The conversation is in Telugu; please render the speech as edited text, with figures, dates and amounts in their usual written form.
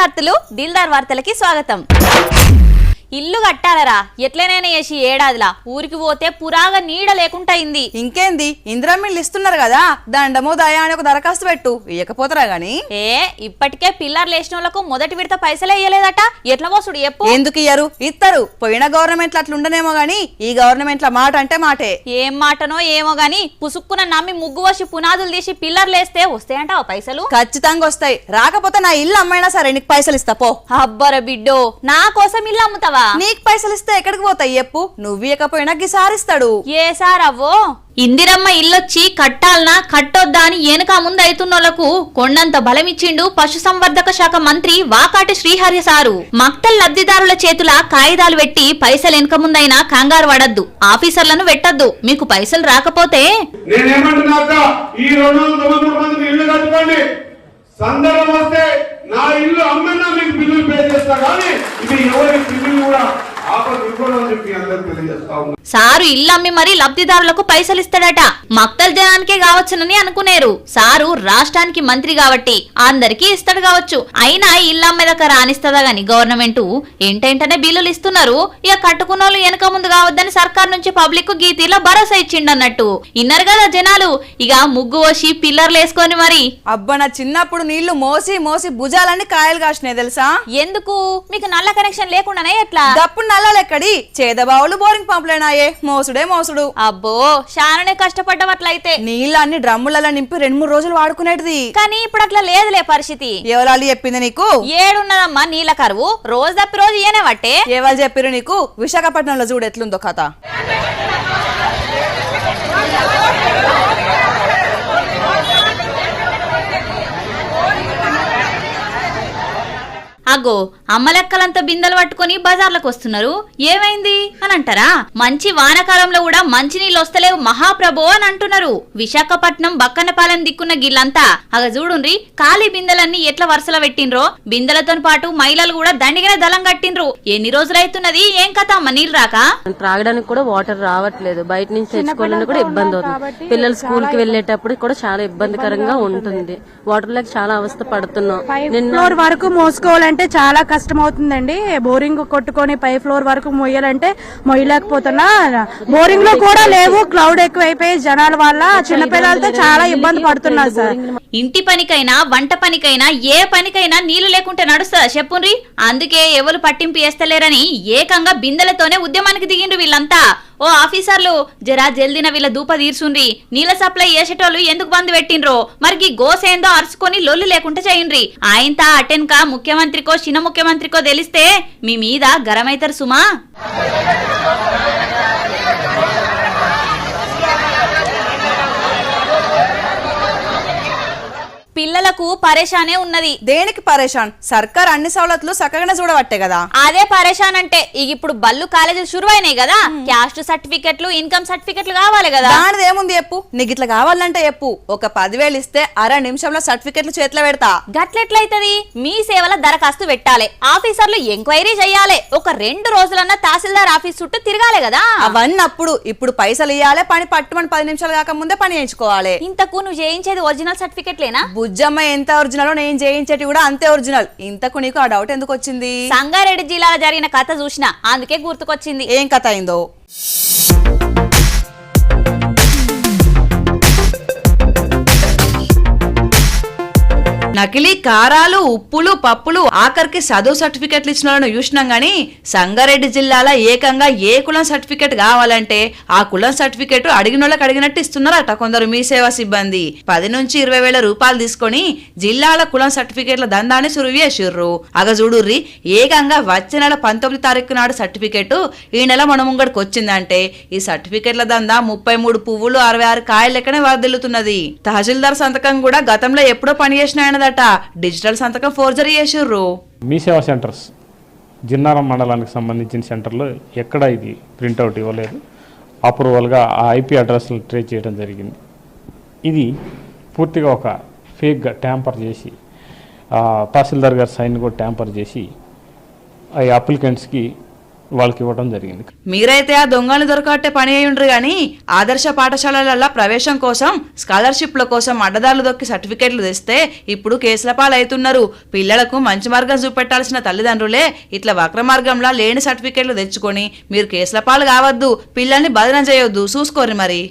శరణార్థులు దిల్దార్ వార్తలకి స్వాగతం. ఇల్లు కట్టాలరా ఎట్లనైనా చేసి ఏడాదిలా ఊరికి పోతే పురాగా నీడ లేకుండా అయింది. ఇంకేంది ఇందిరామిల్లు ఇస్తున్నారు కదా, దండమో దయా అని ఒక దరఖాస్తు పెట్టు, ఇయ్యకపోతారా గాని. ఇప్పటికే పిల్లర్లు వేసిన వాళ్ళకు మొదటి విడత పైసలే ఇయ్యలేదట. ఎట్లా పోసుడు చెప్పు. ఎందుకు ఇయ్యరు? ఇస్తారు. పోయిన గవర్నమెంట్ అట్లా ఉండనేమో గాని ఈ గవర్నమెంట్ ల మాట అంటే మాటే. ఏం మాటనో ఏమో గాని పుసుక్కున నమ్మి ముగ్గు వచ్చి పునాదులు తీసి పిల్లర్లు వేస్తే వస్తాయంటావా పైసలు? ఖచ్చితంగా వస్తాయి. రాకపోతే నా ఇల్లు అమ్మైనా సరే నీకు పైసలు ఇస్తా పో. అబ్బర బిడ్డో, నా కోసం ఇల్లు అమ్ముతావా? నీకు పైసలు ఇస్తే ఎక్కడికి పోతాయి చెప్పు? నువ్వు ఇవ్వకపోయినా గిసారిస్తాడు. ఏ సార్ అవ్వో ఇందిరమ్మ ఇల్లొచ్చి కట్టాలనా కట్టొద్దా అని ఏనక ముందు అయితున్నోళ్లకు కొండంత బలమిచ్చిండు పశుసంవర్ధక శాఖ మంత్రి వాకాటి శ్రీహరి సారు. మక్తల్ లబ్ధిదారుల చేతుల కాగితాలు పెట్టి పైసలు వెనక ముందైనా కంగారు పడద్దు, ఆఫీసర్లను పెట్టద్దు. మీకు పైసలు రాకపోతే సందర్భం వస్తే నా ఇల్లు అమ్మన్నా మీకు బిల్లులు పే చేస్తా కానీ ఇది ఎవరి బిల్లులు కూడా సారు ఇల్లు అమ్మి మరి లబ్ధిదారులకు పైసలు ఇస్తాడట. మక్తల్ జనానికే కావచ్చునని అనుకునేరు. సారు రాష్ట్రానికి మంత్రి కాబట్టి అందరికీ ఇస్తాడు కావచ్చు. అయినా ఇల్లు అమ్మేదాకా రానిస్తుందా గాని గవర్నమెంట్ ఏంటంటనే బిల్లులు ఇస్తున్నారు. ఇక కట్టుకున్నోళ్ళు వెనక ముందు కావద్దని సర్కార్ నుంచి పబ్లిక్ గీతీలో భరోసా ఇచ్చిండన్నట్టు. ఇన్నారు కదా జనాలు. ఇక ముగ్గు పోసి పిల్లర్లు వేసుకొని మరి. అబ్బా నా చిన్నప్పుడు నీళ్లు మోసి మోసి భుజాలన్నీ కాయలు కాసినాయి తెలుసా? ఎందుకు? మీకు నల్ల కనెక్షన్ లేకుండానే ఎట్లా? అప్పుడు నల్లలెక్కడి చేదబావులు బోరింగ్ పంపులేనాయే, మోసుడే మోసుడు. అబ్బో చాలానే కష్టపడ్డవట్లయితే. నీళ్ళన్ని డ్రమ్ములలో నింపి 2-3 రోజులు వాడుకునేది. కానీ ఇప్పుడు అట్లా లేదులే పరిస్థితి. ఎవరాలు చెప్పింది నీకు? ఏడున్నదమ్మా నీళ్ళ కరువు. రోజు తప్పి రోజు ఇయనే పట్టే. ఎవరు చెప్పిరు నీకు? విశాఖపట్నంలో చూడు ఎట్లుందో కథ. అగో అమ్మలెక్కలంతా బిందెలు పట్టుకుని బజార్లకు వస్తున్నారు. ఏమైంది అని అంటారా? మంచి వానకాలంలో కూడా మంచి నీళ్ళు వస్తలేవు మహాప్రభో అని అంటున్నారు. విశాఖపట్నం బక్కనపాలెం దిక్కున్న గిల్లంతా అగ చూడుండ్రి ఖాళీ బిందెలన్నీ ఎట్లా వరుసలో పెట్టిండ్రో. బిందెలతో పాటు మహిళలు కూడా దండిగానే దళం కట్టిండ్రు. ఎన్ని రోజులైతున్నది ఏం కథ అమ్మ నీళ్ళు రాక? త్రాగడానికి కూడా వాటర్ రావట్లేదు. బయట నుంచి తెచ్చుకోవాలని కూడా ఇబ్బంది అవుతుంది. పిల్లలు స్కూల్ కి వెళ్లేటప్పుడు కూడా చాలా ఇబ్బందికరంగా ఉంటుంది. వాటర్ లేక చాలా అవస్థ పడుతున్నాం. ఫ్లోర్ వరకు మోసుకోవాలంటే చాలా కష్టం అవుతుందండి. బోరింగ్ కొట్టుకొని పై ఫ్లోర్ వరకు మొయ్యాలంటే మొయ్యలేకపోతున్నా. బోరింగ్ లో కూడా లేవు, క్లౌడ్ ఎక్కువైపోయి జనాల వల్ల చిన్నపిల్లలతో చాలా ఇబ్బంది పడుతున్నారు సార్. ఇంటి పనికైనా వంట పనికైనా ఏ పనికైనా నీళ్లు లేకుంటే నడుస్తుందా చెప్పుండ్రి? అందుకే ఎవరు పట్టింపు చేస్తలేరని ఏకంగా బిందెలతోనే ఉద్యమానికి దిగిండ్రు వీళ్ళంతా. ఓ ఆఫీసర్లు జరా జల్దిన వీళ్ళ దూప తీర్చుండ్రి. నీళ్ళ సప్లై చేసేటోళ్ళు ఎందుకు బంద్ పెట్టిండ్రో మరికి గోసేందో అరుచుకొని లొల్లు లేకుండా చేయండ్రి. ఆయనతా అటెన్కా ముఖ్యమంత్రికో చిన్న ముఖ్యమంత్రికో తెలిస్తే మీ మీద గరమైతారు సుమా. పిల్లలకు పరేషానే ఉన్నది. దేనికి పరేషాన్? సర్కార్ అన్ని సవలతులు చక్కగానే చూడబట్టే కదా. అదే పరేషాన్ అంటే ఇక ఇప్పుడు బళ్ళు కాలేజీలు షురువైనాయి కదా. క్యాస్ట్ సర్టిఫికెట్లు ఇన్కమ్ సర్టిఫికెట్లు కావాలి కదా. దానిది ఏముంది చెప్పు? నీకు ఇట్లా కావాలంటే చెప్పు, ఒక 10,000 ఇస్తే 1/2 నిమిషంలో సర్టిఫికెట్లు చేతిలో పెడతా. గట్లెట్లయితది? మీ సేవల దరఖాస్తు పెట్టాలి, ఆఫీసర్లు ఎంక్వైరీ చెయ్యాలి, ఒక 2 రోజులన్నా తహసీల్దార్ ఆఫీస్ చుట్టూ తిరగాలి కదా. అవన్నీ అప్పుడు. ఇప్పుడు పైసలు ఇవ్వాలి, పని పట్టుమని 10 నిమిషాలు కాక ముందే పని చేయించుకోవాలి. ఇంతకు నువ్వు చేయించేది ఒరిజినల్ సర్టిఫికెట్లేనా? బుజ్జమ్మ ఎంత ఒరిజినల్ నేను చేయించేటి కూడా అంతే ఒరిజినల్. ఇంతకు నీకు ఆ డౌట్ ఎందుకు వచ్చింది? సంగారెడ్డి జిల్లాలో జరిగిన కథ చూసిన అందుకే గుర్తుకొచ్చింది. ఏం కథ అయిందో? నకిలీ కారాలు, ఉప్పులు, పప్పులు, ఆఖరికి చదువు సర్టిఫికెట్లు ఇచ్చిన వాళ్ళను చూసినాం గానీ సంగారెడ్డి జిల్లాలో ఏకంగా ఏ కులం సర్టిఫికెట్ కావాలంటే ఆ కులం సర్టిఫికెట్ అడిగిన వాళ్ళకి అడిగినట్టు ఇస్తున్నారట కొందరు మీ సేవా సిబ్బంది. 10 నుంచి 20 వేల రూపాయలు తీసుకొని జిల్లాల కులం సర్టిఫికెట్ల దందాన్ని సురువు చేసిర్రు. అగ చూడుర్రి, ఏకంగా వచ్చే నెల 19 తారీఖు నాడు సర్టిఫికెట్ ఈ నెల మన ముంగడికి వచ్చిందంటే ఈ సర్టిఫికెట్ల దందా 33 పువ్వులు 66 కాయలు లెక్కనే వర్దిల్లుతున్నది. తహసీల్దార్ సంతకం కూడా గతంలో ఎప్పుడో పనిచేసిన డిజిటల్ సంతకం ఫోర్జరీ చేసిర్రు. మీ సేవా సెంటర్స్ జిన్నారం మండలానికి సంబంధించిన సెంటర్లో ఎక్కడ ఇది ప్రింట్అవుట్ ఇవ్వలేదు. అప్రూవల్గా ఆ ఐపీ అడ్రస్లు ట్రేస్ చేయడం జరిగింది. ఇది పూర్తిగా ఒక ఫేక్గా ట్యాంపర్ చేసి తహసీల్దార్ గారి సైన్ కూడా ట్యాంపర్ చేసి ఆ అప్లికెంట్స్కి వాళ్ళకి ఇవ్వడం జరిగింది. మీరైతే ఆ దొంగలు దొరకట్టే పని అయ్యుండ్రు గాని ఆదర్శ పాఠశాలల ప్రవేశం కోసం స్కాలర్షిప్ల కోసం అడ్డదారులు దొక్కి సర్టిఫికెట్లు తెస్తే ఇప్పుడు కేసుల పాలవుతున్నారు. పిల్లలకు మంచి మార్గం చూపెట్టాల్సిన తల్లిదండ్రులే ఇట్లా వక్ర మార్గంలో లేని సర్టిఫికెట్లు తెచ్చుకొని మీరు కేసుల పాలు కావద్దు, పిల్లల్ని బదనం చేయొద్దు, చూసుకోరు మరి.